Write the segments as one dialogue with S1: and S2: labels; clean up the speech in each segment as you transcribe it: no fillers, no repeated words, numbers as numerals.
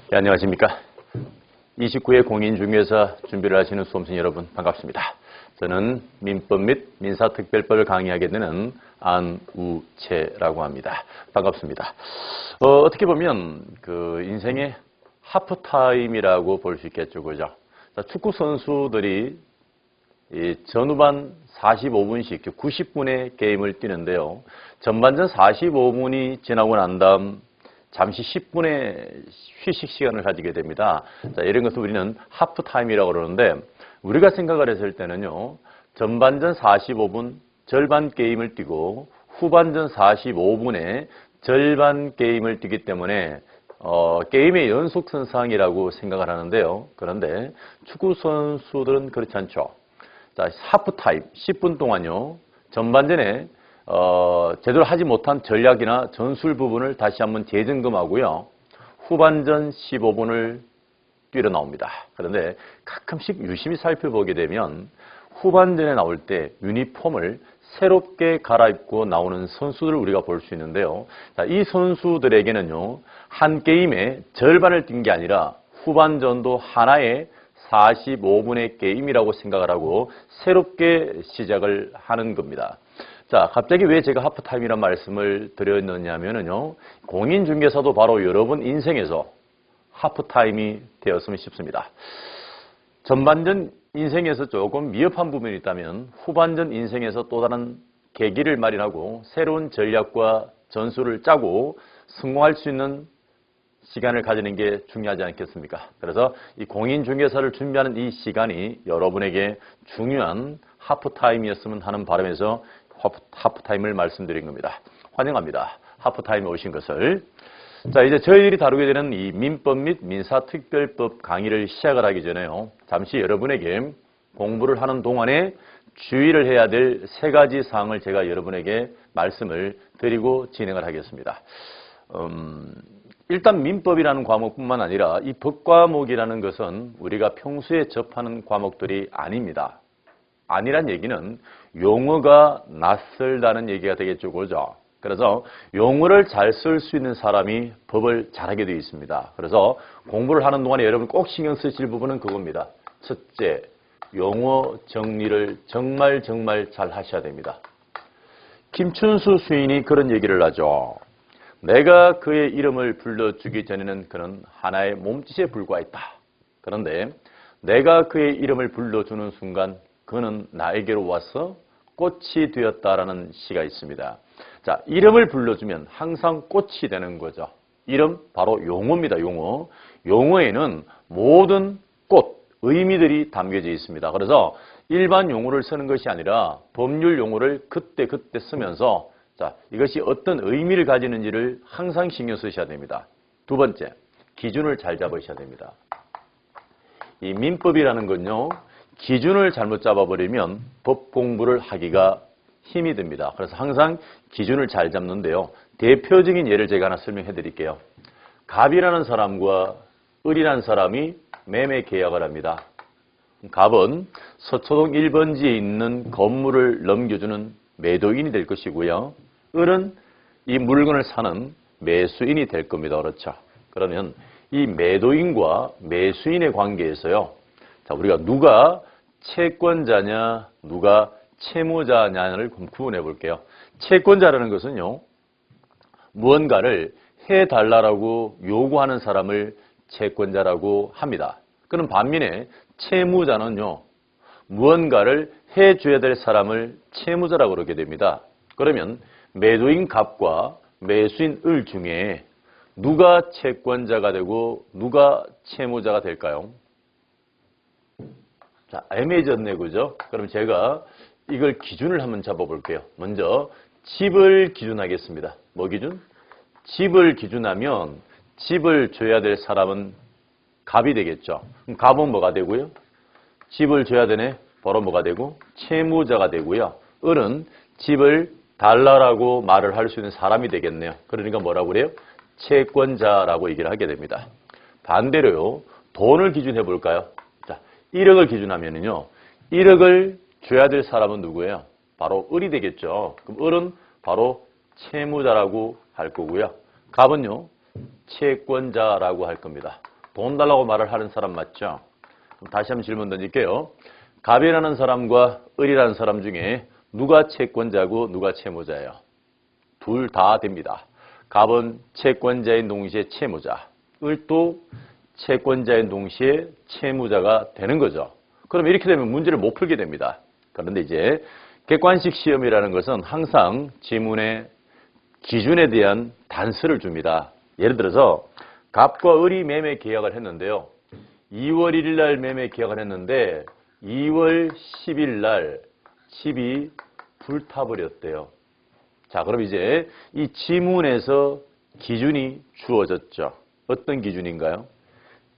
S1: 네, 안녕하십니까. 29회 공인중개사 준비를 하시는 수험생 여러분 반갑습니다. 저는 민법 및 민사특별법을 강의하게 되는 안우채라고 합니다. 반갑습니다. 어떻게 보면 그 인생의 하프타임이라고 볼 수 있겠죠. 그죠? 축구 선수들이 전후반 45분씩 90분의 게임을 뛰는데요. 전반전 45분이 지나고 난 다음 잠시 10분의 휴식 시간을 가지게 됩니다. 자, 이런 것을 우리는 하프타임이라고 그러는데 우리가 생각을 했을 때는요. 전반전 45분 절반 게임을 뛰고 후반전 45분에 절반 게임을 뛰기 때문에 게임의 연속선상이라고 생각을 하는데요. 그런데 축구 선수들은 그렇지 않죠. 자, 하프타임 10분 동안요. 전반전에 제대로 하지 못한 전략이나 전술 부분을 다시 한번 재점검하고요. 후반전 15분을 뛰러 나옵니다. 그런데 가끔씩 유심히 살펴보게 되면 후반전에 나올 때 유니폼을 새롭게 갈아입고 나오는 선수들을 우리가 볼 수 있는데요. 자, 이 선수들에게는요. 한 게임의 절반을 뛴 게 아니라 후반전도 하나의 45분의 게임이라고 생각을 하고 새롭게 시작을 하는 겁니다. 자, 갑자기 왜 제가 하프타임이라는 말씀을 드렸느냐면요. 공인중개사도 바로 여러분 인생에서 하프타임이 되었으면 싶습니다. 전반전 인생에서 조금 미흡한 부분이 있다면 후반전 인생에서 또 다른 계기를 마련하고 새로운 전략과 전술을 짜고 성공할 수 있는 시간을 가지는 게 중요하지 않겠습니까? 그래서 이 공인중개사를 준비하는 이 시간이 여러분에게 중요한 하프타임이었으면 하는 바람에서 하프타임을 말씀드린 겁니다. 환영합니다. 하프타임에 오신 것을. 자, 이제 저희들이 다루게 되는 이 민법 및 민사특별법 강의를 시작을 하기 전에요. 잠시 여러분에게 공부를 하는 동안에 주의를 해야 될 세 가지 사항을 제가 여러분에게 말씀을 드리고 진행을 하겠습니다. 일단 민법이라는 과목뿐만 아니라 이 법과목이라는 것은 우리가 평소에 접하는 과목들이 아닙니다. 아니란 얘기는 용어가 낯설다는 얘기가 되겠죠. 그죠? 그래서 용어를 잘 쓸 수 있는 사람이 법을 잘하게 되어 있습니다. 그래서 공부를 하는 동안에 여러분 꼭 신경 쓰실 부분은 그겁니다. 첫째, 용어 정리를 정말 잘 하셔야 됩니다. 김춘수 시인이 그런 얘기를 하죠. 내가 그의 이름을 불러주기 전에는 그는 하나의 몸짓에 불과했다. 그런데 내가 그의 이름을 불러주는 순간 그는 나에게로 와서 꽃이 되었다라는 시가 있습니다. 자, 이름을 불러주면 항상 꽃이 되는 거죠. 이름 바로 용어입니다. 용어. 용어에는 모든 꽃, 의미들이 담겨져 있습니다. 그래서 일반 용어를 쓰는 것이 아니라 법률 용어를 그때 쓰면서 자, 이것이 어떤 의미를 가지는지를 항상 신경 쓰셔야 됩니다. 두 번째, 기준을 잘 잡으셔야 됩니다. 이 민법이라는 건요. 기준을 잘못 잡아버리면 법 공부를 하기가 힘이 듭니다. 그래서 항상 기준을 잘 잡는데요. 대표적인 예를 제가 하나 설명해 드릴게요. 갑이라는 사람과 을이라는 사람이 매매 계약을 합니다. 갑은 서초동 1번지에 있는 건물을 넘겨주는 매도인이 될 것이고요. 을은 이 물건을 사는 매수인이 될 겁니다. 그렇죠? 그러면 이 매도인과 매수인의 관계에서요. 자, 우리가 누가 채권자냐, 누가 채무자냐를 구분해 볼게요. 채권자라는 것은요, 무언가를 해달라고 요구하는 사람을 채권자라고 합니다. 그럼 반면에 채무자는요, 무언가를 해줘야 될 사람을 채무자라고 그러게 됩니다. 그러면 매도인 갑과 매수인 을 중에 누가 채권자가 되고 누가 채무자가 될까요? 자, 애매해졌네, 그죠? 그럼 제가 이걸 기준을 한번 잡아볼게요. 먼저 집을 기준하겠습니다. 뭐 기준? 집을 기준하면 집을 줘야 될 사람은 갑이 되겠죠. 그럼 갑은 뭐가 되고요? 집을 줘야 되네. 바로 뭐가 되고? 채무자가 되고요. 을은 집을 달라라고 말을 할 수 있는 사람이 되겠네요. 그러니까 뭐라고 그래요? 채권자라고 얘기를 하게 됩니다. 반대로요. 돈을 기준해 볼까요? 자, 1억을 기준하면은요. 1억을 줘야 될 사람은 누구예요? 바로 을이 되겠죠. 그럼 을은 바로 채무자라고 할 거고요. 갑은요. 채권자라고 할 겁니다. 돈 달라고 말을 하는 사람 맞죠? 그럼 다시 한번 질문 던질게요. 갑이라는 사람과 을이라는 사람 중에 누가 채권자고 누가 채무자예요? 둘 다 됩니다. 갑은 채권자인 동시에 채무자, 을도 채권자인 동시에 채무자가 되는 거죠. 그럼 이렇게 되면 문제를 못 풀게 됩니다. 그런데 이제 객관식 시험이라는 것은 항상 지문의 기준에 대한 단서를 줍니다. 예를 들어서 갑과 을이 매매 계약을 했는데요. 2월 1일 날 매매 계약을 했는데 2월 10일 날 집이 불타버렸대요. 자, 그럼 이제 이 지문에서 기준이 주어졌죠. 어떤 기준인가요?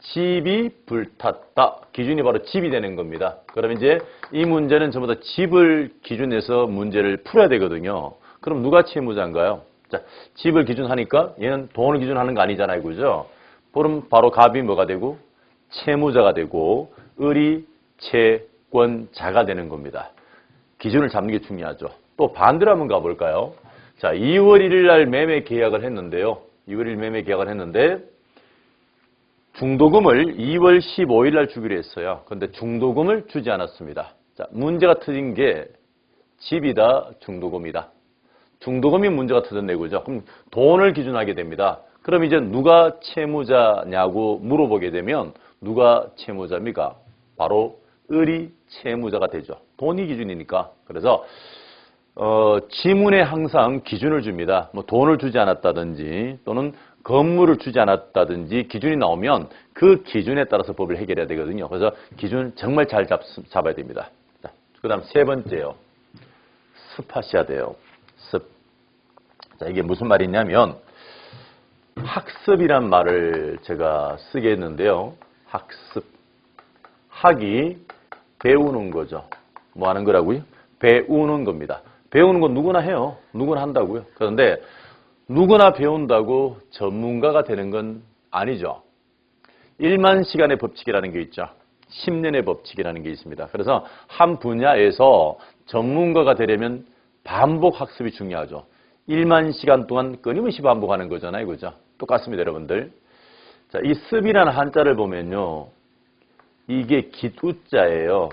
S1: 집이 불탔다. 기준이 바로 집이 되는 겁니다. 그럼 이제 이 문제는 전부 다 집을 기준해서 문제를 풀어야 되거든요. 그럼 누가 채무자인가요? 자, 집을 기준하니까 얘는 돈을 기준하는 거 아니잖아요. 그죠? 그럼 바로 갑이 뭐가 되고? 채무자가 되고 을이 채권자가 되는 겁니다. 기준을 잡는 게 중요하죠. 또 반대로 한번 가볼까요? 자, 2월 1일 날 매매 계약을 했는데요. 2월 1일 매매 계약을 했는데 중도금을 2월 15일 날 주기로 했어요. 그런데 중도금을 주지 않았습니다. 자, 문제가 터진 게 집이다, 중도금이다. 중도금이 문제가 터졌네, 그죠? 그럼 돈을 기준하게 됩니다. 그럼 이제 누가 채무자냐고 물어보게 되면 누가 채무자입니까? 바로 을이 채무자가 되죠. 돈이 기준이니까. 그래서 지문에 항상 기준을 줍니다. 뭐 돈을 주지 않았다든지 또는 건물을 주지 않았다든지 기준이 나오면 그 기준에 따라서 법을 해결해야 되거든요. 그래서 기준 정말 잘 잡아야 됩니다. 그 다음 세 번째요. 습하셔야 돼요. 습. 자, 이게 무슨 말이냐면 학습이란 말을 제가 쓰게 했는데요. 학습. 학이 배우는 거죠. 뭐 하는 거라고요? 배우는 겁니다. 배우는 건 누구나 해요. 누구나 한다고요. 그런데 누구나 배운다고 전문가가 되는 건 아니죠. 1만 시간의 법칙이라는 게 있죠. 10년의 법칙이라는 게 있습니다. 그래서 한 분야에서 전문가가 되려면 반복 학습이 중요하죠. 1만 시간 동안 끊임없이 반복하는 거잖아요. 그죠? 똑같습니다, 여러분들. 자, 이 습이라는 한자를 보면요. 이게 기우자예요.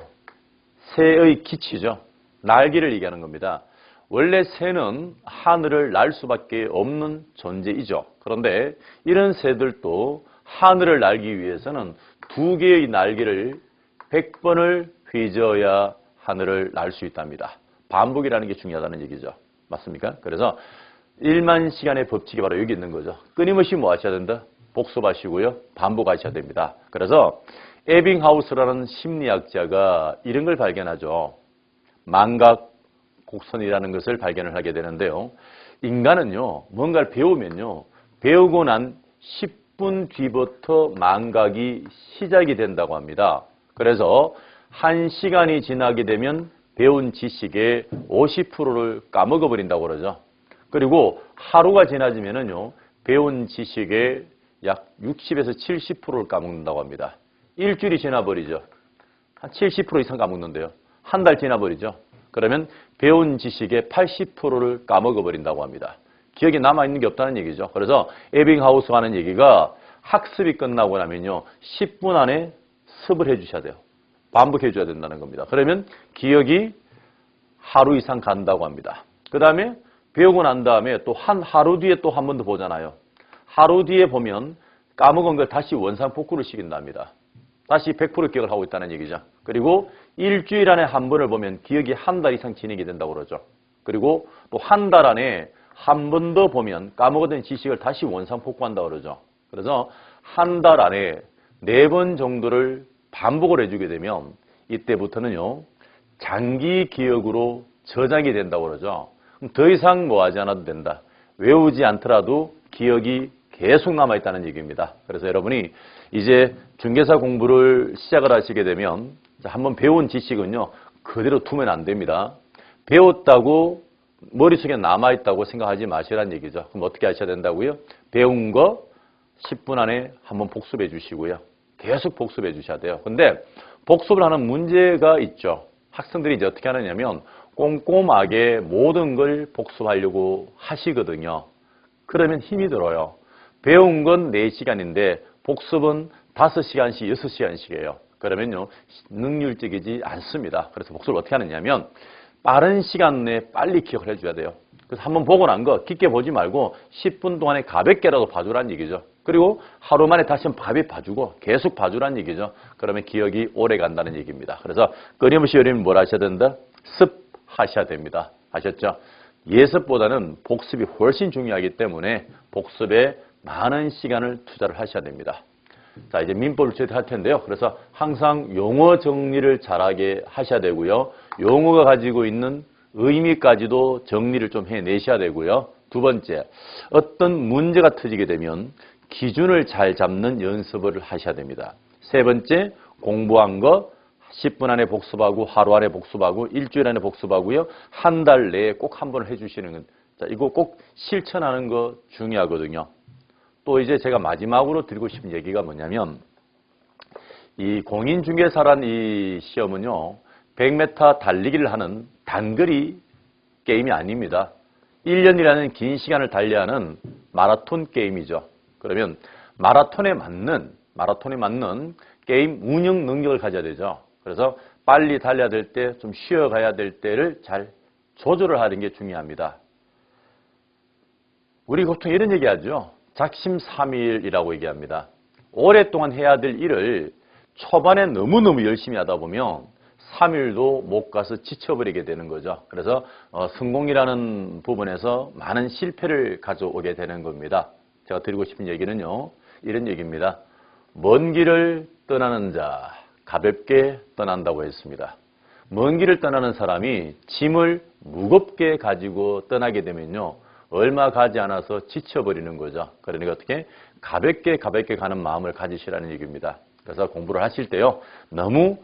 S1: 새의 기치죠. 날개를 얘기하는 겁니다. 원래 새는 하늘을 날 수밖에 없는 존재이죠. 그런데 이런 새들도 하늘을 날기 위해서는 두 개의 날개를 100번을 휘저어야 하늘을 날 수 있답니다. 반복이라는 게 중요하다는 얘기죠. 맞습니까? 그래서 1만 시간의 법칙이 바로 여기 있는 거죠. 끊임없이 뭐 하셔야 된다? 복습하시고요. 반복하셔야 됩니다. 그래서 에빙하우스라는 심리학자가 이런 걸 발견하죠. 망각 곡선이라는 것을 발견을 하게 되는데요. 인간은요, 뭔가를 배우면요, 배우고 난 10분 뒤부터 망각이 시작이 된다고 합니다. 그래서 1시간이 지나게 되면 배운 지식의 50%를 까먹어 버린다고 그러죠. 그리고 하루가 지나지면은요, 배운 지식의 약 60에서 70%를 까먹는다고 합니다. 일주일이 지나버리죠. 한 70% 이상 까먹는데요. 한 달 지나버리죠. 그러면 배운 지식의 80%를 까먹어 버린다고 합니다. 기억에 남아있는 게 없다는 얘기죠. 그래서 에빙하우스가 하는 얘기가 학습이 끝나고 나면요. 10분 안에 습을 해주셔야 돼요. 반복해 줘야 된다는 겁니다. 그러면 기억이 하루 이상 간다고 합니다. 그 다음에 배우고 난 다음에 또 하루 뒤에 또 한 번 더 보잖아요. 하루 뒤에 보면 까먹은 걸 다시 원상복구를 시킨답니다. 다시 100% 기억을 하고 있다는 얘기죠. 그리고 일주일 안에 한 번을 보면 기억이 한 달 이상 진행이 된다고 그러죠. 그리고 또 한 달 안에 한 번 더 보면 까먹었던 지식을 다시 원상복구한다고 그러죠. 그래서 한 달 안에 4번 정도를 반복을 해주게 되면 이때부터는요. 장기 기억으로 저장이 된다고 그러죠. 그럼 더 이상 뭐 하지 않아도 된다. 외우지 않더라도 기억이 계속 남아있다는 얘기입니다. 그래서 여러분이 이제 중개사 공부를 시작을 하시게 되면 한번 배운 지식은요. 그대로 두면 안 됩니다. 배웠다고 머릿속에 남아있다고 생각하지 마시라는 얘기죠. 그럼 어떻게 하셔야 된다고요? 배운 거 10분 안에 한번 복습해 주시고요. 계속 복습해 주셔야 돼요. 근데 복습을 하는 문제가 있죠. 학생들이 이제 어떻게 하느냐면 꼼꼼하게 모든 걸 복습하려고 하시거든요. 그러면 힘이 들어요. 배운 건 4시간인데 복습은 5시간씩, 6시간씩이에요. 그러면요, 능률적이지 않습니다. 그래서 복습을 어떻게 하느냐면, 빠른 시간 내에 빨리 기억을 해줘야 돼요. 그래서 한번 보고 난 거 깊게 보지 말고 10분 동안에 가볍게라도 봐주라는 얘기죠. 그리고 하루 만에 다시 한번 가볍게 봐주고 계속 봐주라는 얘기죠. 그러면 기억이 오래 간다는 얘기입니다. 그래서 끊임없이 여러분이 뭘 하셔야 된다? 습하셔야 됩니다. 아셨죠? 예습보다는 복습이 훨씬 중요하기 때문에 복습에 많은 시간을 투자를 하셔야 됩니다. 자, 이제 민법을 체크할 텐데요. 그래서 항상 용어 정리를 잘하게 하셔야 되고요. 용어가 가지고 있는 의미까지도 정리를 좀 해내셔야 되고요. 두 번째, 어떤 문제가 터지게 되면 기준을 잘 잡는 연습을 하셔야 됩니다. 세 번째, 공부한 거 10분 안에 복습하고 하루 안에 복습하고 일주일 안에 복습하고요. 한 달 내에 꼭 한 번 해주시는 건, 자, 이거 꼭 실천하는 거 중요하거든요. 또 이제 제가 마지막으로 드리고 싶은 얘기가 뭐냐면 이 공인중개사란 이 시험은요. 100m 달리기를 하는 단거리 게임이 아닙니다. 1년이라는 긴 시간을 달려하는 마라톤 게임이죠. 그러면 마라톤에 맞는 게임 운영 능력을 가져야 되죠. 그래서 빨리 달려야 될 때, 좀 쉬어가야 될 때를 잘 조절을 하는 게 중요합니다. 우리 보통 이런 얘기하죠. 작심삼일이라고 얘기합니다. 오랫동안 해야 될 일을 초반에 너무너무 열심히 하다 보면 3일도 못 가서 지쳐버리게 되는 거죠. 그래서 성공이라는 부분에서 많은 실패를 가져오게 되는 겁니다. 제가 드리고 싶은 얘기는요. 이런 얘기입니다. 먼 길을 떠나는 자, 가볍게 떠난다고 했습니다. 먼 길을 떠나는 사람이 짐을 무겁게 가지고 떠나게 되면요. 얼마 가지 않아서 지쳐버리는 거죠. 그러니까 어떻게 가볍게 가는 마음을 가지시라는 얘기입니다. 그래서 공부를 하실 때요. 너무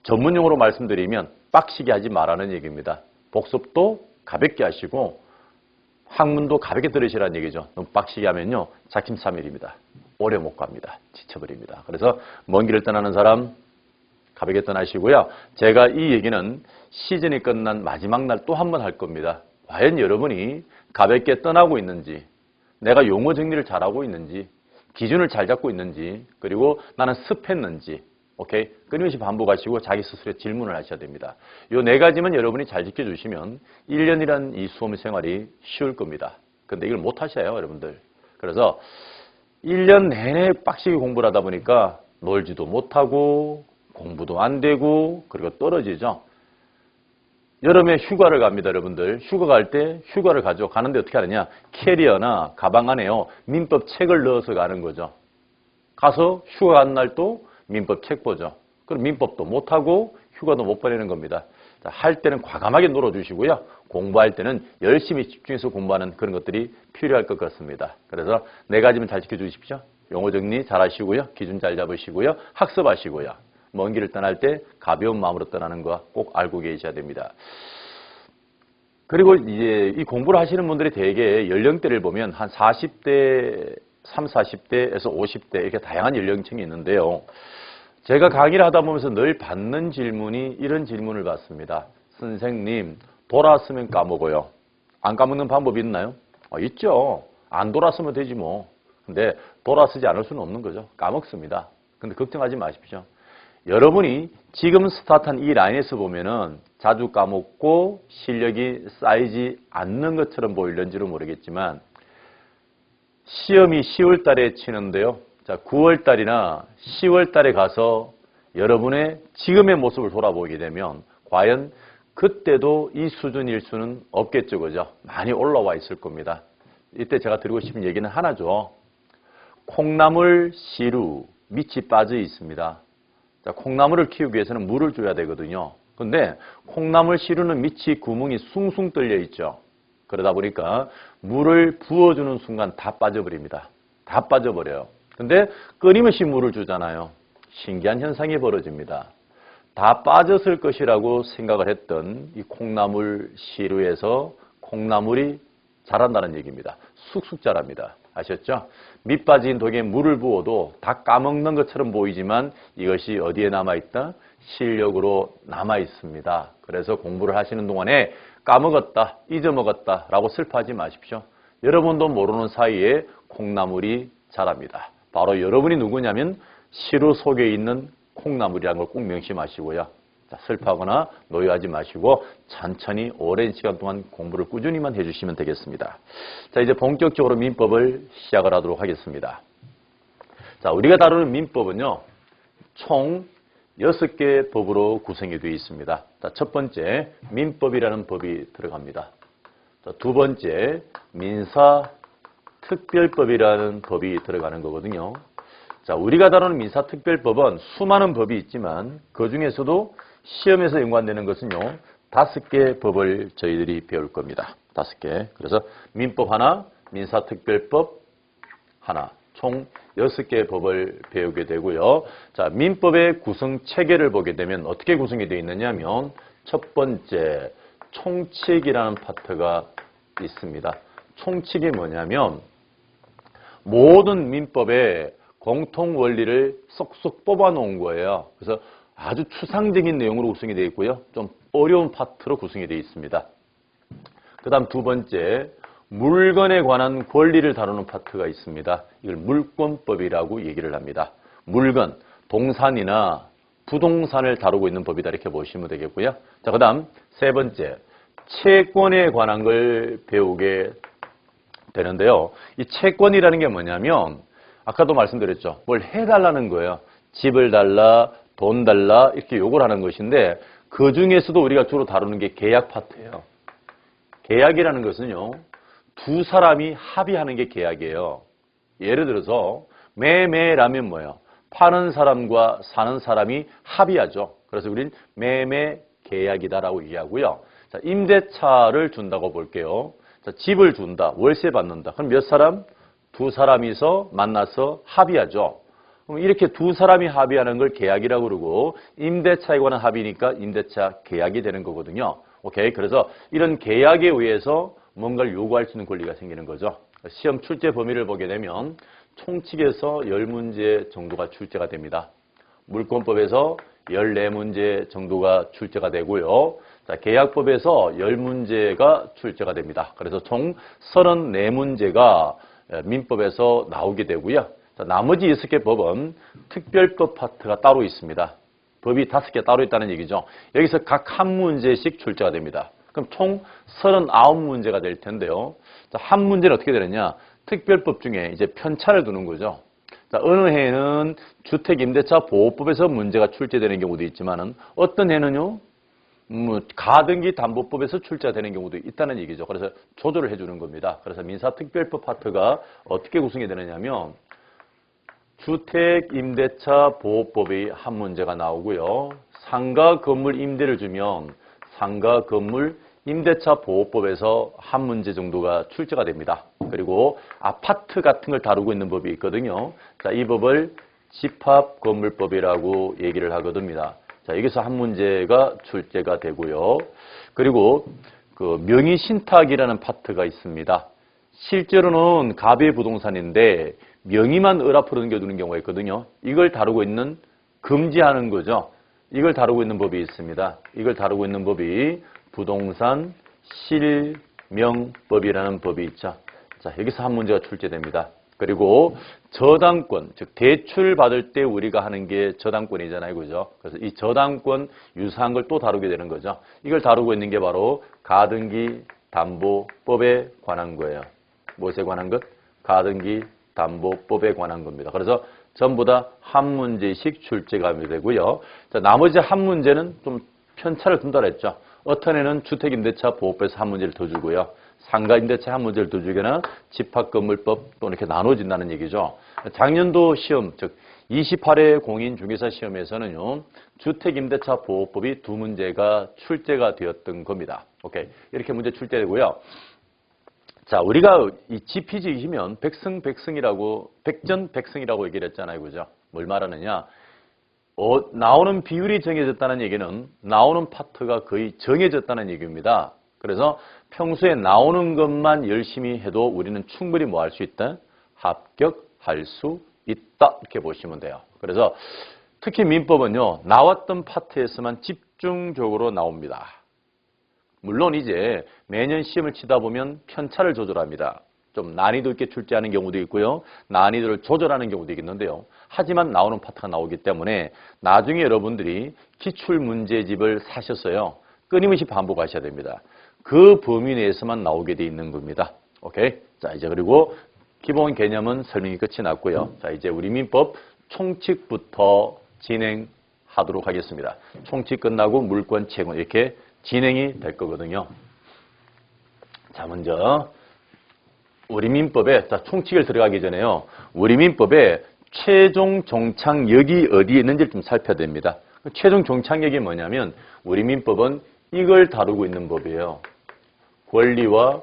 S1: 전문용어로 말씀드리면 빡시게 하지 말라는 얘기입니다. 복습도 가볍게 하시고 학문도 가볍게 들으시라는 얘기죠. 너무 빡시게 하면요. 작심삼일입니다. 오래 못 갑니다. 지쳐버립니다. 그래서 먼 길을 떠나는 사람 가볍게 떠나시고요. 제가 이 얘기는 시즌이 끝난 마지막 날 또 한 번 할 겁니다. 과연 여러분이 가볍게 떠나고 있는지, 내가 용어 정리를 잘하고 있는지, 기준을 잘 잡고 있는지, 그리고 나는 습했는지, 오케이? 끊임없이 반복하시고 자기 스스로 질문을 하셔야 됩니다. 이 네 가지만 여러분이 잘 지켜주시면 1년이란 이 수험 생활이 쉬울 겁니다. 근데 이걸 못 하셔요, 여러분들. 그래서 1년 내내 빡시게 공부를 하다 보니까 놀지도 못하고 공부도 안 되고 그리고 떨어지죠. 여름에 휴가를 갑니다, 여러분들. 휴가 갈 때 휴가를 가죠. 가는데 어떻게 하느냐. 캐리어나 가방 안에요. 민법 책을 넣어서 가는 거죠. 가서 휴가 간 날도 민법 책 보죠. 그럼 민법도 못하고 휴가도 못 보내는 겁니다. 자, 할 때는 과감하게 놀아주시고요. 공부할 때는 열심히 집중해서 공부하는 그런 것들이 필요할 것 같습니다. 그래서 네 가지만 잘 지켜주십시오. 용어 정리 잘 하시고요. 기준 잘 잡으시고요. 학습하시고요. 먼 길을 떠날 때 가벼운 마음으로 떠나는 거 꼭 알고 계셔야 됩니다. 그리고 이제 이 공부를 하시는 분들이 대개 연령대를 보면 한 40대, 30, 40대에서 50대 이렇게 다양한 연령층이 있는데요. 제가 강의를 하다 보면서 늘 받는 질문이 이런 질문을 받습니다. 선생님, 돌았으면 까먹어요. 안 까먹는 방법이 있나요? 있죠. 안 돌았으면 되지 뭐. 근데 돌아서지 않을 수는 없는 거죠. 까먹습니다. 근데 걱정하지 마십시오. 여러분이 지금 스타트한 이 라인에서 보면은 자주 까먹고 실력이 쌓이지 않는 것처럼 보일런지는 모르겠지만 시험이 10월 달에 치는데요. 자, 9월 달이나 10월 달에 가서 여러분의 지금의 모습을 돌아보게 되면 과연 그때도 이 수준일 수는 없겠죠. 그죠? 많이 올라와 있을 겁니다. 이때 제가 드리고 싶은 얘기는 하나죠. 콩나물 씨루 밑이 빠져 있습니다. 자, 콩나물을 키우기 위해서는 물을 줘야 되거든요. 근데 콩나물 씨루는 밑이 구멍이 숭숭 뚫려 있죠. 그러다 보니까 물을 부어주는 순간 다 빠져버립니다. 다 빠져버려요. 근데 끊임없이 물을 주잖아요. 신기한 현상이 벌어집니다. 다 빠졌을 것이라고 생각을 했던 이 콩나물 씨루에서 콩나물이 자란다는 얘기입니다. 쑥쑥 자랍니다. 아셨죠? 밑 빠진 독에 물을 부어도 다 까먹는 것처럼 보이지만 이것이 어디에 남아있다? 실력으로 남아있습니다. 그래서 공부를 하시는 동안에 까먹었다, 잊어먹었다 라고 슬퍼하지 마십시오. 여러분도 모르는 사이에 콩나물이 자랍니다. 바로 여러분이 누구냐면 시루 속에 있는 콩나물이라는 걸 꼭 명심하시고요. 자, 슬퍼하거나 노여하지 마시고 천천히 오랜 시간 동안 공부를 꾸준히만 해주시면 되겠습니다. 자, 이제 본격적으로 민법을 시작을 하도록 하겠습니다. 자, 우리가 다루는 민법은요, 총 6개의 법으로 구성이 되어 있습니다. 자, 첫 번째, 민법이라는 법이 들어갑니다. 자, 두 번째, 민사특별법이라는 법이 들어가는 거거든요. 자, 우리가 다루는 민사특별법은 수많은 법이 있지만 그 중에서도 시험에서 연관되는 것은요, 5개의 법을 저희들이 배울 겁니다. 5개. 그래서 민법 하나, 민사특별법 하나, 총 6개의 법을 배우게 되고요. 자, 민법의 구성 체계를 보게 되면 어떻게 구성이 되어 있느냐면 첫 번째, 총칙이라는 파트가 있습니다. 총칙이 뭐냐면 모든 민법의 공통 원리를 쏙쏙 뽑아 놓은 거예요. 그래서 아주 추상적인 내용으로 구성이 되어 있고요. 좀 어려운 파트로 구성이 되어 있습니다. 그 다음 두 번째, 물건에 관한 권리를 다루는 파트가 있습니다. 이걸 물권법이라고 얘기를 합니다. 물건, 동산이나 부동산을 다루고 있는 법이다 이렇게 보시면 되겠고요. 자, 그 다음 세 번째, 채권에 관한 걸 배우게 되는데요. 이 채권이라는 게 뭐냐면 아까도 말씀드렸죠. 뭘 해달라는 거예요. 집을 달라, 돈 달라 이렇게 요구를 하는 것인데 그 중에서도 우리가 주로 다루는 게 계약 파트예요. 계약이라는 것은요, 두 사람이 합의하는 게 계약이에요. 예를 들어서 매매라면 뭐예요? 파는 사람과 사는 사람이 합의하죠. 그래서 우린 매매 계약이다라고 얘기하고요. 자, 임대차를 준다고 볼게요. 자, 집을 준다, 월세 받는다. 그럼 몇 사람? 두 사람이서 만나서 합의하죠. 그럼 이렇게 두 사람이 합의하는 걸 계약이라고 그러고 임대차에 관한 합의니까 임대차 계약이 되는 거거든요. 오케이. 그래서 이런 계약에 의해서 뭔가를 요구할 수 있는 권리가 생기는 거죠. 시험 출제 범위를 보게 되면 총칙에서 10문제 정도가 출제가 됩니다. 물권법에서 14문제 정도가 출제가 되고요. 자, 계약법에서 10문제가 출제가 됩니다. 그래서 총 34문제가 민법에서 나오게 되고요. 자, 나머지 6개 법은 특별법 파트가 따로 있습니다. 법이 5개 따로 있다는 얘기죠. 여기서 각 한 문제씩 출제가 됩니다. 그럼 총 39문제가 될 텐데요. 자, 한 문제는 어떻게 되느냐? 특별법 중에 이제 편차를 두는 거죠. 자, 어느 해에는 주택임대차보호법에서 문제가 출제되는 경우도 있지만은 어떤 해는요, 가등기 담보법에서 출제되는 경우도 있다는 얘기죠. 그래서 조절을 해주는 겁니다. 그래서 민사특별법 파트가 어떻게 구성이 되느냐면 주택임대차보호법이 한 문제가 나오고요. 상가 건물 임대를 주면 상가 건물 임대차 보호법에서 한 문제 정도가 출제가 됩니다. 그리고 아파트 같은 걸 다루고 있는 법이 있거든요. 자, 이 법을 집합건물법이라고 얘기를 하거든요. 자, 여기서 한 문제가 출제가 되고요. 그리고 그 명의신탁이라는 파트가 있습니다. 실제로는 가배부동산인데 명의만 을앞으로 넘겨두는 경우가 있거든요. 이걸 다루고 있는 금지하는 거죠. 이걸 다루고 있는 법이 있습니다. 이걸 다루고 있는 법이 부동산 실명법이라는 법이 있죠. 자, 여기서 한 문제가 출제됩니다. 그리고 저당권, 즉 대출 받을 때 우리가 하는 게 저당권이잖아요. 그죠? 그래서 이 저당권 유사한 걸 또 다루게 되는 거죠. 이걸 다루고 있는 게 바로 가등기 담보법에 관한 거예요. 무엇에 관한 것? 가등기 담보법에 관한 겁니다. 그래서 전부 다 한 문제씩 출제가 되고요. 자, 나머지 한 문제는 좀 편차를 둔다 그랬죠. 어떤 애는 주택임대차 보호법에서 한 문제를 더 주고요. 상가임대차 한 문제를 더 주거나 집합건물법 또 이렇게 나눠진다는 얘기죠. 작년도 시험, 즉 28회 공인중개사 시험에서는요. 주택임대차 보호법이 2문제가 출제가 되었던 겁니다. 오케이. 이렇게 문제 출제되고요. 자, 우리가 이 지피지이면 백승이라고, 백전백승이라고 얘기를 했잖아요. 그죠? 뭘 말하느냐? 나오는 비율이 정해졌다는 얘기는 나오는 파트가 거의 정해졌다는 얘기입니다. 그래서 평소에 나오는 것만 열심히 해도 우리는 충분히 뭐 할 수 있다? 합격할 수 있다. 이렇게 보시면 돼요. 그래서 특히 민법은요. 나왔던 파트에서만 집중적으로 나옵니다. 물론 이제 매년 시험을 치다 보면 편차를 조절합니다. 좀 난이도 있게 출제하는 경우도 있고요. 난이도를 조절하는 경우도 있겠는데요. 하지만 나오는 파트가 나오기 때문에 나중에 여러분들이 기출문제집을 사셨어요. 끊임없이 반복하셔야 됩니다. 그 범위 내에서만 나오게 돼 있는 겁니다. 오케이? 자, 이제 그리고 기본 개념은 설명이 끝이 났고요. 자, 이제 우리 민법 총칙부터 진행하도록 하겠습니다. 총칙 끝나고 물권, 채권 이렇게 진행이 될 거거든요. 자, 먼저 우리 민법에 총칙을 들어가기 전에요. 우리 민법에 최종 종착역이 어디에 있는지를 좀 살펴야 됩니다. 최종 종착역이 뭐냐면 우리 민법은 이걸 다루고 있는 법이에요. 권리와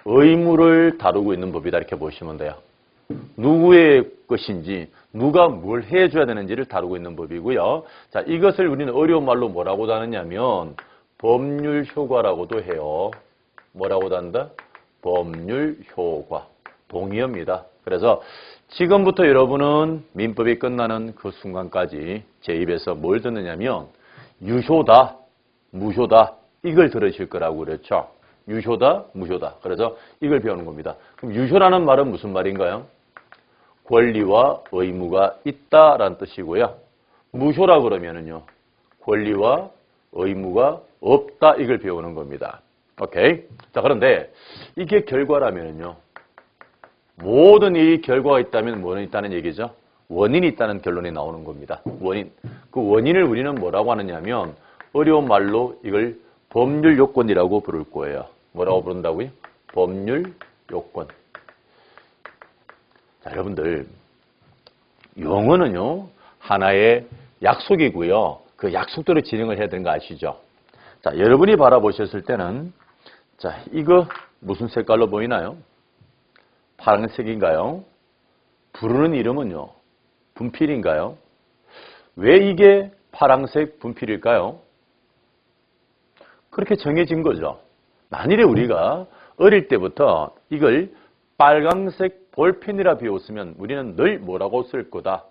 S1: 의무를 다루고 있는 법이다 이렇게 보시면 돼요. 누구의 것인지 누가 뭘 해줘야 되는지를 다루고 있는 법이고요. 자, 이것을 우리는 어려운 말로 뭐라고 다루냐면 법률 효과라고도 해요. 뭐라고 단다? 법률 효과. 동의어입니다. 그래서 지금부터 여러분은 민법이 끝나는 그 순간까지 제 입에서 뭘 듣느냐면 유효다, 무효다 이걸 들으실 거라고 그랬죠. 유효다, 무효다. 그래서 이걸 배우는 겁니다. 그럼 유효라는 말은 무슨 말인가요? 권리와 의무가 있다라는 뜻이고요. 무효라 그러면은요. 권리와 의무가 없다 이걸 배우는 겁니다. 오케이. 자, 그런데 이게 결과라면은요. 모든 이 결과가 있다면 뭐는 있다는 얘기죠? 원인이 있다는 결론이 나오는 겁니다. 원인. 그 원인을 우리는 뭐라고 하느냐면 어려운 말로 이걸 법률 요건이라고 부를 거예요. 뭐라고 부른다고요? 법률 요건. 자, 여러분들 용어는요. 하나의 약속이고요. 그 약속대로 진행을 해야 되는 거 아시죠? 자, 여러분이 바라보셨을 때는 자, 이거 무슨 색깔로 보이나요? 파란색인가요? 부르는 이름은요. 분필인가요? 왜 이게 파란색 분필일까요? 그렇게 정해진 거죠. 만일에 우리가 어릴 때부터 이걸 빨강색 볼펜이라 배웠으면 우리는 늘 뭐라고 쓸 거다?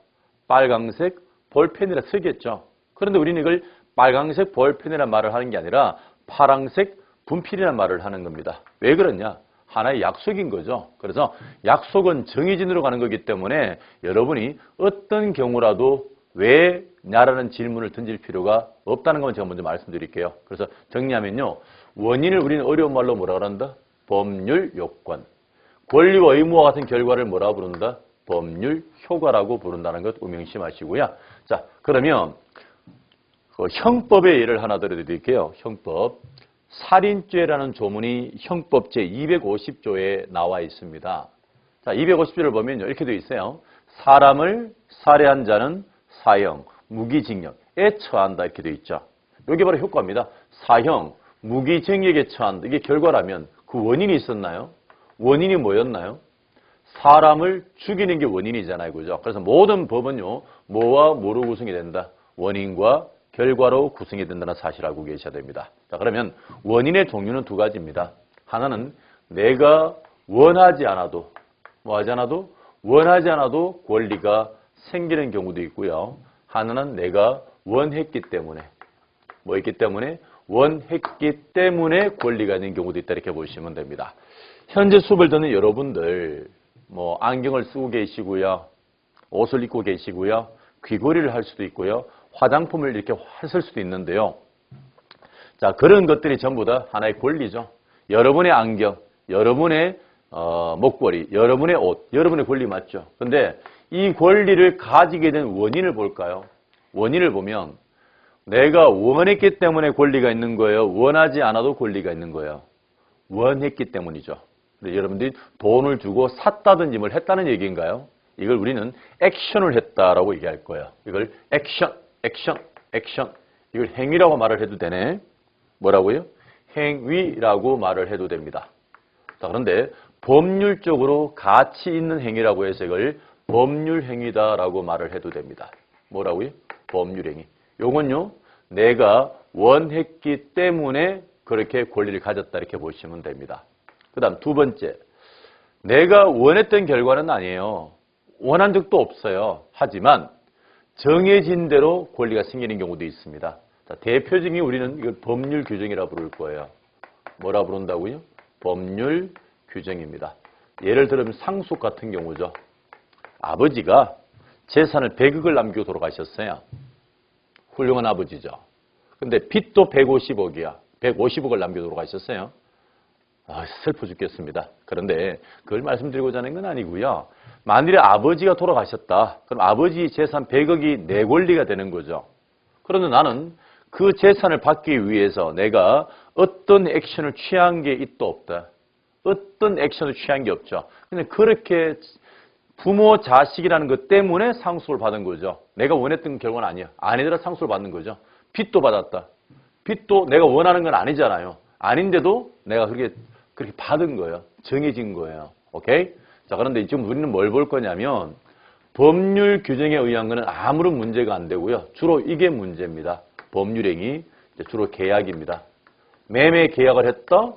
S1: 빨강색 볼펜이라 쓰겠죠. 그런데 우리는 이걸 빨강색 볼펜이라는 말을 하는 게 아니라 파란색 분필이라는 말을 하는 겁니다. 왜 그러냐? 하나의 약속인 거죠. 그래서 약속은 정해진으로 가는 거기 때문에 여러분이 어떤 경우라도 왜냐라는 질문을 던질 필요가 없다는 건 제가 먼저 말씀드릴게요. 그래서 정리하면요. 원인을 우리는 어려운 말로 뭐라 그런다? 법률 요건. 권리와 의무와 같은 결과를 뭐라 부른다? 법률 효과라고 부른다는 것 명심하시고요. 자, 그러면 그 형법의 예를 하나 들어드릴게요. 형법. 살인죄라는 조문이 형법 제250조에 나와 있습니다. 자, 250조를 보면 이렇게 되어 있어요. 사람을 살해한 자는 사형, 무기징역에 처한다 이렇게 되어 있죠. 이게 바로 효과입니다. 사형, 무기징역에 처한다. 이게 결과라면 그 원인이 있었나요? 원인이 뭐였나요? 사람을 죽이는 게 원인이잖아요. 그죠? 그래서 모든 법은요. 뭐와 뭐로 구성이 된다? 원인과 결과로 구성이 된다는 사실을 알고 계셔야 됩니다. 자, 그러면 원인의 종류는 두 가지입니다. 하나는 내가 원하지 않아도 원하지 않아도 권리가 생기는 경우도 있고요. 하나는 내가 원했기 때문에 원했기 때문에 권리가 있는 경우도 있다 이렇게 보시면 됩니다. 현재 수업을 듣는 여러분들 안경을 쓰고 계시고요. 옷을 입고 계시고요. 귀걸이를 할 수도 있고요. 화장품을 이렇게 했을 수도 있는데요. 자, 그런 것들이 전부 다 하나의 권리죠. 여러분의 안경, 여러분의 목걸이, 여러분의 옷, 여러분의 권리 맞죠? 근데 이 권리를 가지게 된 원인을 볼까요? 원인을 보면 내가 원했기 때문에 권리가 있는 거예요. 원하지 않아도 권리가 있는 거예요. 원했기 때문이죠. 근데 여러분들이 돈을 주고 샀다든지 뭘 했다는 얘기인가요? 이걸 우리는 액션을 했다라고 얘기할 거예요. 이걸 액션. 이걸 행위라고 말을 해도 되네. 뭐라고요? 행위라고 말을 해도 됩니다. 자, 그런데 법률적으로 가치 있는 행위라고 해서 이걸 법률행위다라고 말을 해도 됩니다. 뭐라고요? 법률행위. 요건요. 내가 원했기 때문에 그렇게 권리를 가졌다 이렇게 보시면 됩니다. 그 다음 두 번째. 내가 원했던 결과는 아니에요. 원한 적도 없어요. 하지만 정해진 대로 권리가 생기는 경우도 있습니다. 자, 대표적인 우리는 이걸 법률 규정이라 부를 거예요. 뭐라 부른다고요? 법률 규정입니다. 예를 들면 상속 같은 경우죠. 아버지가 재산을 100억을 남기고 돌아가셨어요. 훌륭한 아버지죠. 근데 빚도 150억이야. 150억을 남기고 돌아가셨어요. 슬퍼 죽겠습니다. 그런데 그걸 말씀드리고자 하는 건 아니고요. 만일에 아버지가 돌아가셨다. 그럼 아버지 재산 100억이 내 권리가 되는 거죠. 그런데 나는 그 재산을 받기 위해서 내가 어떤 액션을 취한 게 있다 없다. 어떤 액션을 취한 게 없죠. 근데 그렇게 부모 자식이라는 것 때문에 상속을 받은 거죠. 내가 원했던 결과는 아니야. 아니더라 상속을 받는 거죠. 빚도 받았다. 빚도 내가 원하는 건 아니잖아요. 아닌데도 내가 그렇게 받은 거예요. 정해진 거예요. 오케이? 자, 그런데 지금 우리는 뭘 볼 거냐면 법률 규정에 의한 거는 아무런 문제가 안 되고요. 주로 이게 문제입니다. 법률행위, 주로 계약입니다. 매매 계약을 했다.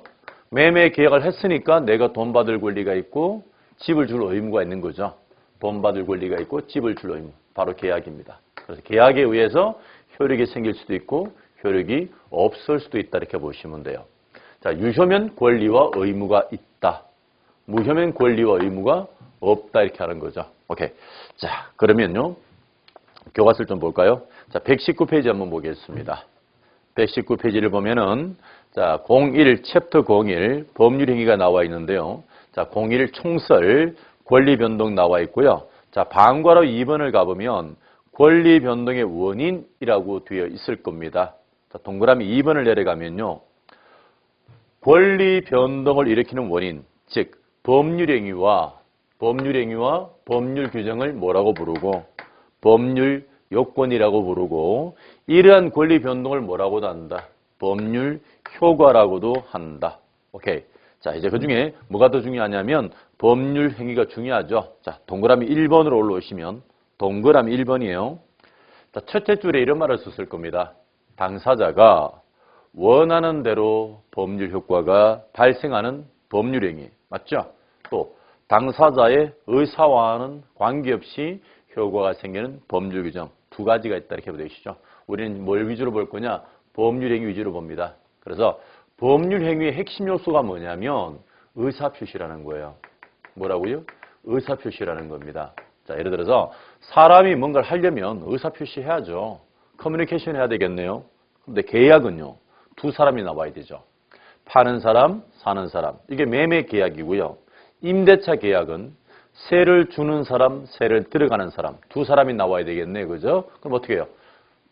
S1: 매매 계약을 했으니까 내가 돈 받을 권리가 있고 집을 줄 의무가 있는 거죠. 돈 받을 권리가 있고 집을 줄 의무. 바로 계약입니다. 그래서 계약에 의해서 효력이 생길 수도 있고 효력이 없을 수도 있다 이렇게 보시면 돼요. 자, 유효면 권리와 의무가 있다. 무효면 권리와 의무가 없다 이렇게 하는 거죠. 오케이. 자, 그러면요. 교과서를 좀 볼까요? 자, 119페이지 한번 보겠습니다. 119페이지를 보면은 자, 01 챕터 01 법률행위가 나와 있는데요. 자, 01 총설 권리 변동 나와 있고요. 자, 방과로 2번을 가보면 권리 변동의 원인이라고 되어 있을 겁니다. 자, 동그라미 2번을 내려가면요. 권리 변동을 일으키는 원인, 즉 법률행위와 법률 규정을 뭐라고 부르고 법률 요건이라고 부르고 이러한 권리 변동을 뭐라고도 한다. 법률 효과라고도 한다. 오케이. 자, 이제 그중에 뭐가 더 중요하냐면 법률 행위가 중요하죠. 자, 동그라미 1번으로 올라오시면 동그라미 1번이에요. 자, 첫째 줄에 이런 말을 썼을 겁니다. 당사자가 원하는 대로 법률 효과가 발생하는 법률 행위. 맞죠? 또 당사자의 의사와는 관계없이 효과가 생기는 법률 규정. 두 가지가 있다 이렇게 되어 있죠. 우리는 뭘 위주로 볼 거냐? 법률 행위 위주로 봅니다. 그래서 법률 행위의 핵심 요소가 뭐냐면 의사표시라는 거예요. 뭐라고요? 의사표시라는 겁니다. 자, 예를 들어서 사람이 뭔가를 하려면 의사표시 해야죠. 커뮤니케이션 해야 되겠네요. 근데 계약은요. 두 사람이 나와야 되죠. 파는 사람, 사는 사람. 이게 매매 계약이고요. 임대차 계약은 세를 주는 사람, 세를 들어가는 사람. 두 사람이 나와야 되겠네. 그죠? 그럼 어떻게 해요?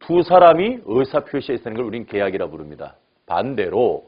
S1: 두 사람이 의사표시에 있는 걸 우린 계약이라 부릅니다. 반대로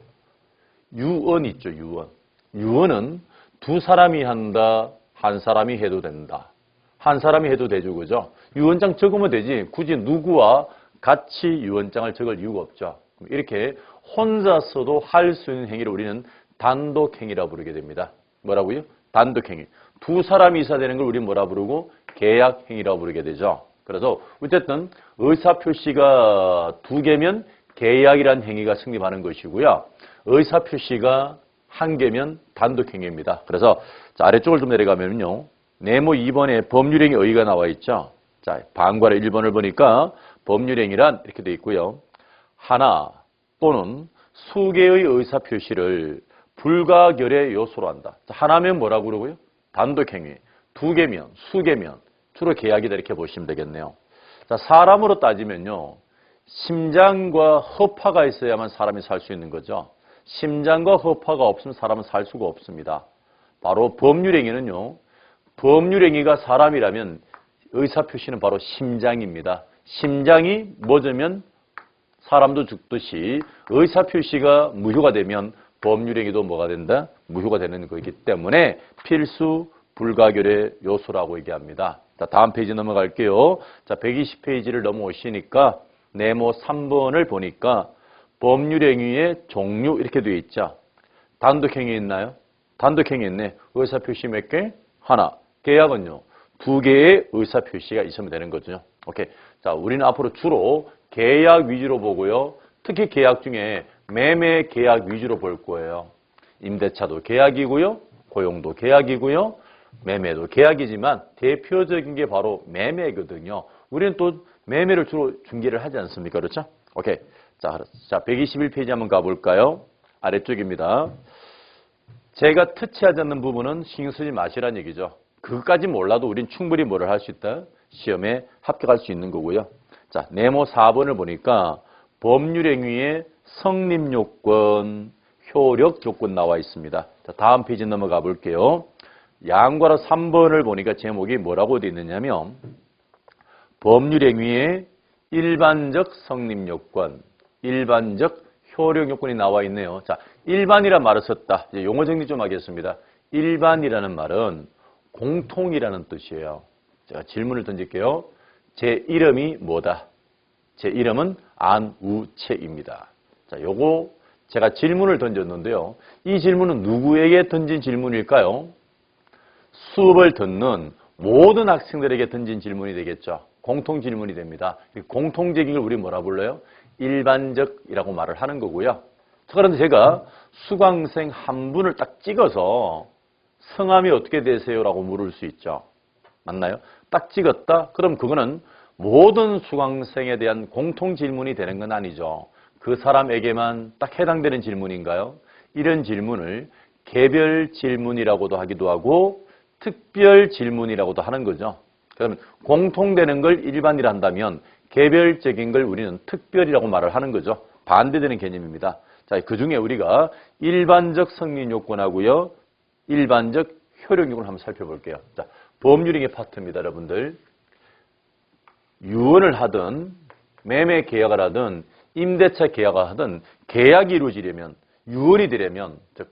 S1: 유언 있죠. 유언. 유언은 두 사람이 한다. 한 사람이 해도 된다. 한 사람이 해도 되죠. 그죠? 유언장 적으면 되지. 굳이 누구와 같이 유언장을 적을 이유가 없죠. 이렇게 혼자서도 할 수 있는 행위를 우리는 단독행위라 부르게 됩니다. 뭐라고요? 단독행위. 두 사람이 있어야 되는 걸 우리는 뭐라 부르고? 계약행위라고 부르게 되죠. 그래서 어쨌든 의사표시가 두 개면 계약이라는 행위가 성립하는 것이고요. 의사표시가 한 개면 단독행위입니다. 그래서 자, 아래쪽을 좀 내려가면요. 네모 2번에 법률행위 의의가 나와 있죠. 자, 방과를 1번을 보니까 법률행위란 이렇게 되어 있고요. 하나 또는 수개의 의사표시를 불가결의 요소로 한다. 자, 하나면 뭐라고 그러고요? 단독행위. 두 개면, 수개면 주로 계약이다 이렇게 보시면 되겠네요. 자, 사람으로 따지면요. 심장과 허파가 있어야만 사람이 살 수 있는 거죠. 심장과 허파가 없으면 사람은 살 수가 없습니다. 바로 법률행위는요. 법률행위가 사람이라면 의사표시는 바로 심장입니다. 심장이 멎으면 사람도 죽듯이 의사표시가 무효가 되면 법률행위도 뭐가 된다? 무효가 되는 거기 때문에 필수 불가결의 요소라고 얘기합니다. 자, 다음 페이지 넘어갈게요. 자, 120페이지를 넘어오시니까 네모 3번을 보니까 법률행위의 종류 이렇게 되어 있죠. 단독행위 있나요? 단독행위 있네. 의사표시 몇 개? 하나. 계약은요. 두 개의 의사표시가 있으면 되는 거죠. 오케이. 자, 우리는 앞으로 주로 계약 위주로 보고요. 특히 계약 중에 매매 계약 위주로 볼 거예요. 임대차도 계약이고요. 고용도 계약이고요. 매매도 계약이지만 대표적인 게 바로 매매거든요. 우리는 또 매매를 주로 중개를 하지 않습니까? 그렇죠? 오케이. 자, 121페이지 한번 가볼까요? 아래쪽입니다. 제가 터치하지 않는 부분은 신경 쓰지 마시라는 얘기죠. 그것까지 몰라도 우린 충분히 뭐를 할 수 있다? 시험에 합격할 수 있는 거고요. 자, 네모 4번을 보니까 법률행위의 성립요건, 효력요건 나와 있습니다. 자, 다음 페이지 넘어가 볼게요. 양과로 3번을 보니까 제목이 뭐라고 되어 있느냐면 법률행위의 일반적 성립요건, 일반적 효력요건이 나와 있네요. 자, 일반이란 말을 썼다. 이제 용어 정리 좀 하겠습니다. 일반이라는 말은 공통이라는 뜻이에요. 제가 질문을 던질게요. 제 이름이 뭐다? 제 이름은 안우채입니다. 자, 요거 제가 질문을 던졌는데요. 이 질문은 누구에게 던진 질문일까요? 수업을 듣는 모든 학생들에게 던진 질문이 되겠죠. 공통 질문이 됩니다. 공통적인 걸 우리 뭐라 불러요? 일반적이라고 말을 하는 거고요. 그런데 제가 수강생 한 분을 딱 찍어서 성함이 어떻게 되세요? 라고 물을 수 있죠. 맞나요? 딱 찍었다? 그럼 그거는 모든 수강생에 대한 공통 질문이 되는 건 아니죠. 그 사람에게만 딱 해당되는 질문인가요? 이런 질문을 개별 질문이라고도 하기도 하고 특별 질문이라고도 하는 거죠. 그러면 공통되는 걸 일반이라 한다면 개별적인 걸 우리는 특별이라고 말을 하는 거죠. 반대되는 개념입니다. 자, 그 중에 우리가 일반적 성립 요건하고요. 일반적 효력 요건을 한번 살펴볼게요. 자, 법률행위 파트입니다, 여러분들. 유언을 하든 매매 계약을 하든 임대차 계약을 하든 계약이 이루어지려면 유언이 되려면 즉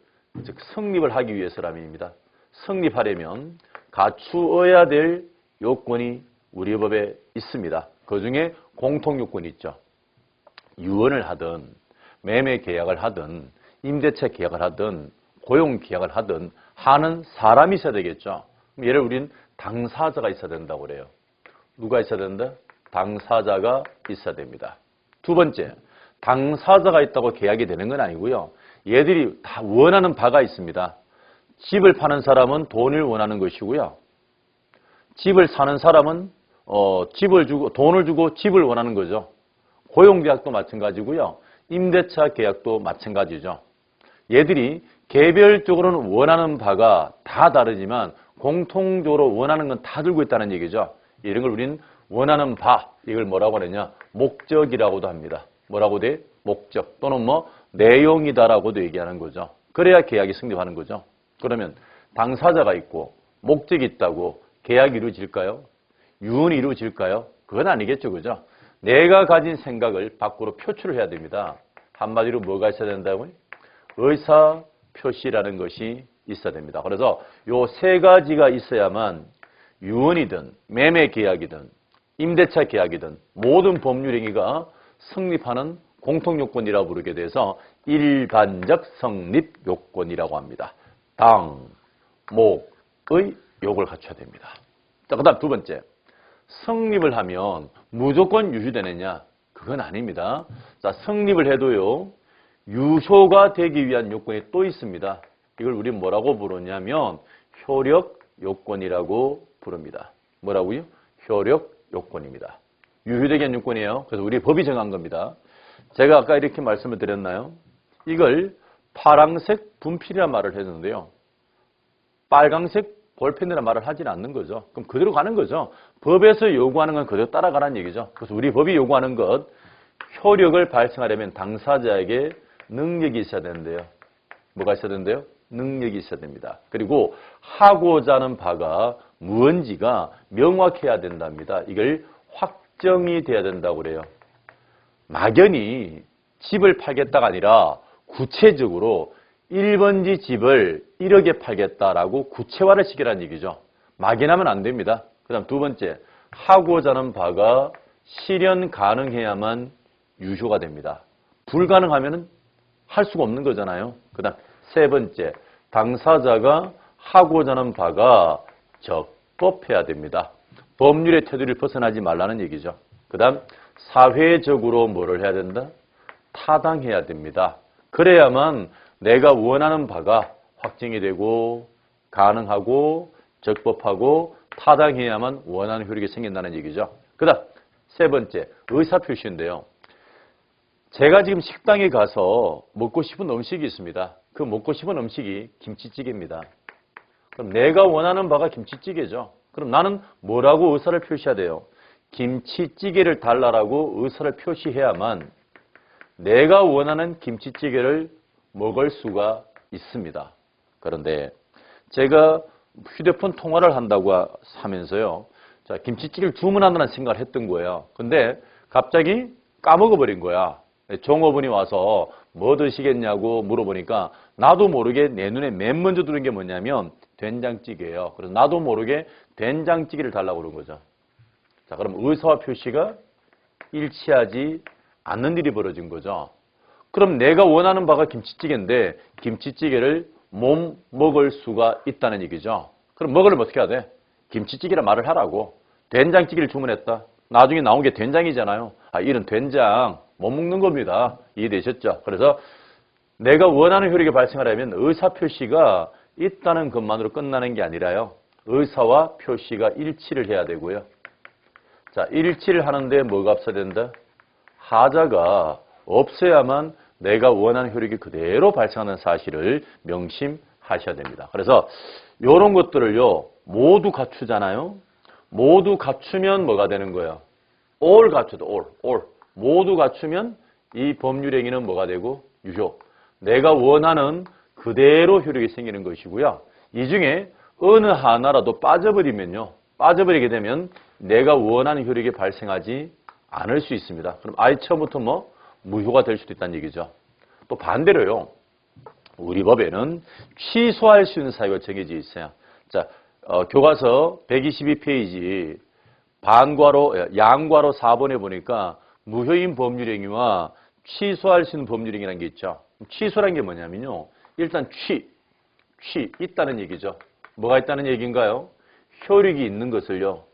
S1: 성립을 하기 위해서라면입니다. 성립하려면 갖추어야 될 요건이 우리 법에 있습니다. 그중에 공통 요건이 있죠. 유언을 하든 매매 계약을 하든 임대차 계약을 하든 고용 계약을 하든 하는 사람이 있어야 되겠죠. 예를 우리는 당사자가 있어야 된다고 그래요. 누가 있어야 된다? 당사자가 있어야 됩니다. 두 번째, 당사자가 있다고 계약이 되는 건 아니고요. 얘들이 다 원하는 바가 있습니다. 집을 파는 사람은 돈을 원하는 것이고요. 집을 사는 사람은 돈을 주고 집을 원하는 거죠. 고용계약도 마찬가지고요. 임대차 계약도 마찬가지죠. 얘들이 개별적으로는 원하는 바가 다 다르지만 공통적으로 원하는 건 다 들고 있다는 얘기죠. 이런 걸 우리는 원하는 바, 이걸 뭐라고 하느냐? 목적이라고도 합니다. 뭐라고 돼? 목적 또는 내용이다라고도 얘기하는 거죠. 그래야 계약이 성립하는 거죠. 그러면 당사자가 있고 목적이 있다고 계약이 이루어질까요? 유언이 이루어질까요? 그건 아니겠죠. 그죠? 내가 가진 생각을 밖으로 표출을 해야 됩니다. 한마디로 뭐가 있어야 된다고요? 의사 표시라는 것이 있어야 됩니다. 그래서 요 세 가지가 있어야만 유언이든 매매 계약이든 임대차 계약이든 모든 법률 행위가 성립하는 공통 요건이라고 부르게 돼서 일반적 성립 요건이라고 합니다. 당, 목의 요걸 갖춰야 됩니다. 자, 그다음 두 번째. 성립을 하면 무조건 유효되느냐? 그건 아닙니다. 자, 성립을 해도요. 유효가 되기 위한 요건이 또 있습니다. 이걸 우리 뭐라고 부르냐면 효력 요건이라고 부릅니다. 뭐라고요? 효력 요건입니다. 유효되게 한 요건이에요. 그래서 우리 법이 정한 겁니다. 제가 아까 이렇게 말씀을 드렸나요? 이걸 파란색 분필이라는 말을 했는데요. 빨강색 볼펜이라는 말을 하지는 않는 거죠. 그럼 그대로 가는 거죠. 법에서 요구하는 건 그대로 따라가라는 얘기죠. 그래서 우리 법이 요구하는 것, 효력을 발생하려면 당사자에게 능력이 있어야 되는데요. 뭐가 있어야 되는데요? 능력이 있어야 됩니다. 그리고 하고자 하는 바가 무언지가 명확해야 된답니다. 이걸 확정이 돼야 된다고 그래요. 막연히 집을 팔겠다가 아니라 구체적으로 1번지 집을 1억에 팔겠다라고 구체화를 시키라는 얘기죠. 막연하면 안 됩니다. 그 다음 두 번째, 하고자 하는 바가 실현 가능해야만 유효가 됩니다. 불가능하면 할 수가 없는 거잖아요. 그 다음 세 번째, 당사자가 하고자 하는 바가 적법해야 됩니다. 법률의 테두리를 벗어나지 말라는 얘기죠. 그 다음 사회적으로 뭐를 해야 된다? 타당해야 됩니다. 그래야만 내가 원하는 바가 확정이 되고 가능하고 적법하고 타당해야만 원하는 효력이 생긴다는 얘기죠. 그 다음 세 번째, 의사표시인데요. 제가 지금 식당에 가서 먹고 싶은 음식이 있습니다. 그 먹고 싶은 음식이 김치찌개입니다. 그럼 내가 원하는 바가 김치찌개죠. 그럼 나는 뭐라고 의사를 표시해야 돼요? 김치찌개를 달라라고 의사를 표시해야만 내가 원하는 김치찌개를 먹을 수가 있습니다. 그런데 제가 휴대폰 통화를 한다고 하면서요. 자, 김치찌개를 주문한다는 생각을 했던 거예요. 근데 갑자기 까먹어버린 거야. 종업원이 와서 뭐 드시겠냐고 물어보니까 나도 모르게 내 눈에 맨 먼저 들은 게 뭐냐면 된장찌개예요. 그래서 나도 모르게 된장찌개를 달라고 그런 거죠. 자, 그럼 의사와 표시가 일치하지 않는 일이 벌어진 거죠. 그럼 내가 원하는 바가 김치찌개인데 김치찌개를 못 먹을 수가 있다는 얘기죠. 그럼 먹으려면 어떻게 해야 돼? 김치찌개라 말을 하라고. 된장찌개를 주문했다. 나중에 나온 게 된장이잖아요. 아, 이런 된장 못 먹는 겁니다. 이해되셨죠? 그래서 내가 원하는 효력이 발생하려면 의사 표시가 있다는 것만으로 끝나는 게 아니라요. 의사와 표시가 일치를 해야 되고요. 자, 일치를 하는데 뭐가 없어야 된다? 하자가 없어야만 내가 원하는 효력이 그대로 발생하는 사실을 명심하셔야 됩니다. 그래서 이런 것들을요. 모두 갖추잖아요. 모두 갖추면 뭐가 되는 거예요? all 갖춰도 all. 모두 갖추면 이 법률 행위는 뭐가 되고? 유효. 내가 원하는 그대로 효력이 생기는 것이고요. 이 중에 어느 하나라도 빠져버리면요. 빠져버리게 되면 내가 원하는 효력이 발생하지 않을 수 있습니다. 그럼 아예 처음부터 뭐 무효가 될 수도 있다는 얘기죠. 또 반대로요. 우리 법에는 취소할 수 있는 사유가 정해져 있어요. 자, 교과서 122페이지 양과로 4번에 보니까 무효인 법률행위와 취소할 수 있는 법률행위라는 게 있죠. 취소라는 게 뭐냐면요. 일단 취 있다는 얘기죠. 뭐가 있다는 얘기인가요? 효력이 있는 것을요.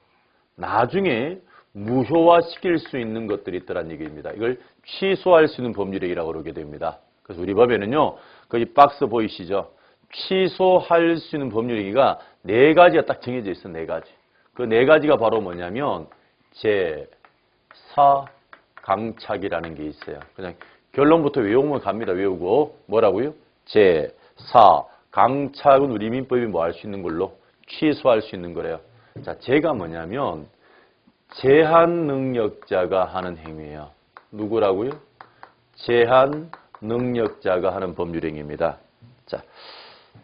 S1: 나중에 무효화시킬 수 있는 것들이 있다는 얘기입니다. 이걸 취소할 수 있는 법률행위라고 그러게 됩니다. 그래서 우리 법에는요. 거기 박스 보이시죠? 취소할 수 있는 법률행위가 4가지가 딱 정해져 있어. 4가지. 그 4가지가 바로 뭐냐면 제4강착이라는 게 있어요. 그냥 결론부터 외우면 갑니다. 외우고 뭐라고요? 제4강착은 우리 민법이 뭐 할 수 있는 걸로? 취소할 수 있는 거래요. 자, 제가 뭐냐면 제한 능력자가 하는 행위예요. 누구라고요? 제한 능력자가 하는 법률행위입니다. 자,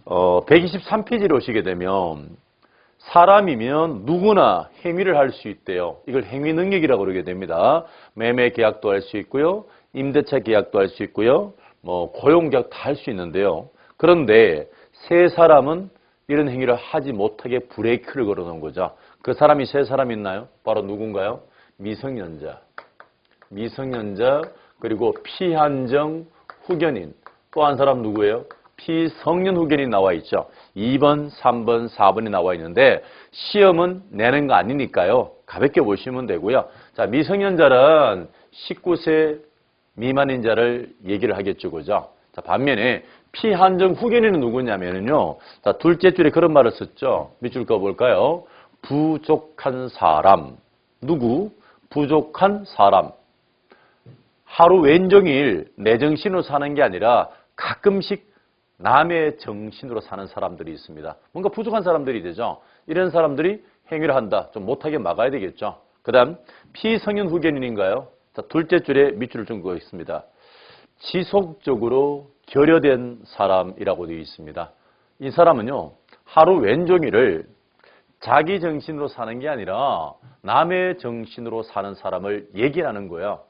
S1: 123페이지로 오시게 되면 사람이면 누구나 행위를 할 수 있대요. 이걸 행위 능력이라고 그러게 됩니다. 매매 계약도 할 수 있고요. 임대차 계약도 할 수 있고요. 뭐 고용 계약 다 할 수 있는데요. 그런데 세 사람은 이런 행위를 하지 못하게 브레이크를 걸어 놓은 거죠. 그 사람이 세 사람 있나요? 바로 누군가요? 미성년자, 그리고 피한정 후견인. 또 한 사람 누구예요? 피성년 후견인 나와 있죠. 2번, 3번, 4번이 나와 있는데 시험은 내는 거 아니니까요. 가볍게 보시면 되고요. 자, 미성년자는 19세 미만인 자를 얘기를 하겠죠. 그죠? 자, 반면에 피한정 후견인은 누구냐면요. 자, 둘째 줄에 그런 말을 썼죠. 밑줄 그어볼까요? 부족한 사람. 누구? 부족한 사람. 하루 왼종일 내 정신으로 사는 게 아니라 가끔씩 남의 정신으로 사는 사람들이 있습니다. 뭔가 부족한 사람들이 되죠. 이런 사람들이 행위를 한다. 좀 못하게 막아야 되겠죠. 그 다음 피성년 후견인인가요? 자, 둘째 줄에 밑줄을 좀 그어 있습니다. 지속적으로 결여된 사람이라고 되어 있습니다. 이 사람은요. 하루 왼종일을 자기 정신으로 사는 게 아니라 남의 정신으로 사는 사람을 얘기하는 거예요.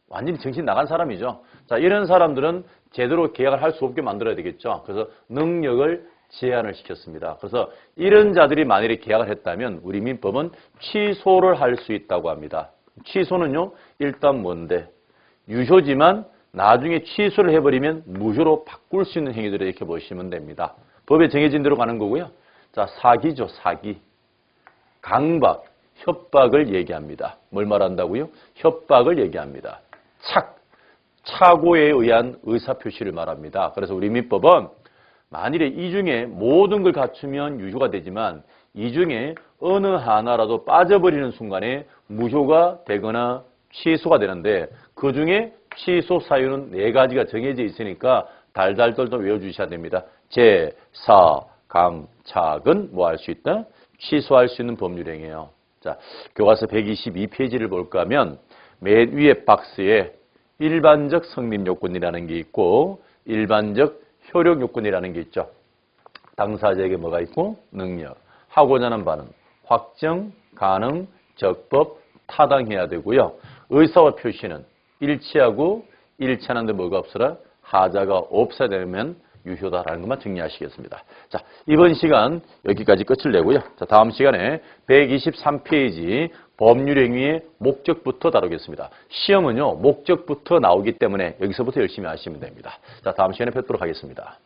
S1: 완전히 정신 나간 사람이죠. 자, 이런 사람들은 제대로 계약을 할 수 없게 만들어야 되겠죠. 그래서 능력을 제한을 시켰습니다. 그래서 이런 자들이 만일에 계약을 했다면 우리 민법은 취소를 할 수 있다고 합니다. 취소는요. 일단 뭔데? 유효지만 나중에 취소를 해버리면 무효로 바꿀 수 있는 행위들을 이렇게 보시면 됩니다. 법에 정해진 대로 가는 거고요. 자, 사기죠. 사기. 강박, 협박을 얘기합니다. 뭘 말한다고요? 협박을 얘기합니다. 착오에 의한 의사표시를 말합니다. 그래서 우리 민법은 만일에 이 중에 모든 걸 갖추면 유효가 되지만 이 중에 어느 하나라도 빠져버리는 순간에 무효가 되거나 취소가 되는데 그 중에 취소 사유는 4가지가 정해져 있으니까 달달달도 외워주셔야 됩니다. 제, 사, 강, 착은 뭐 할 수 있다? 취소할 수 있는 법률행위예요. 자, 교과서 122페이지를 볼까 하면 맨 위에 박스에 일반적 성립 요건이라는 게 있고 일반적 효력 요건이라는 게 있죠. 당사자에게 뭐가 있고 능력, 하고자 하는 바는 확정, 가능, 적법, 타당해야 되고요. 의사와 표시는 일치하고 일치하는데 뭐가 없어라? 하자가 없어야 되면 유효다라는 것만 정리하시겠습니다. 자, 이번 시간 여기까지 끝을 내고요. 자, 다음 시간에 123페이지 법률행위의 목적부터 다루겠습니다. 시험은요, 목적부터 나오기 때문에 여기서부터 열심히 하시면 됩니다. 자, 다음 시간에 뵙도록 하겠습니다.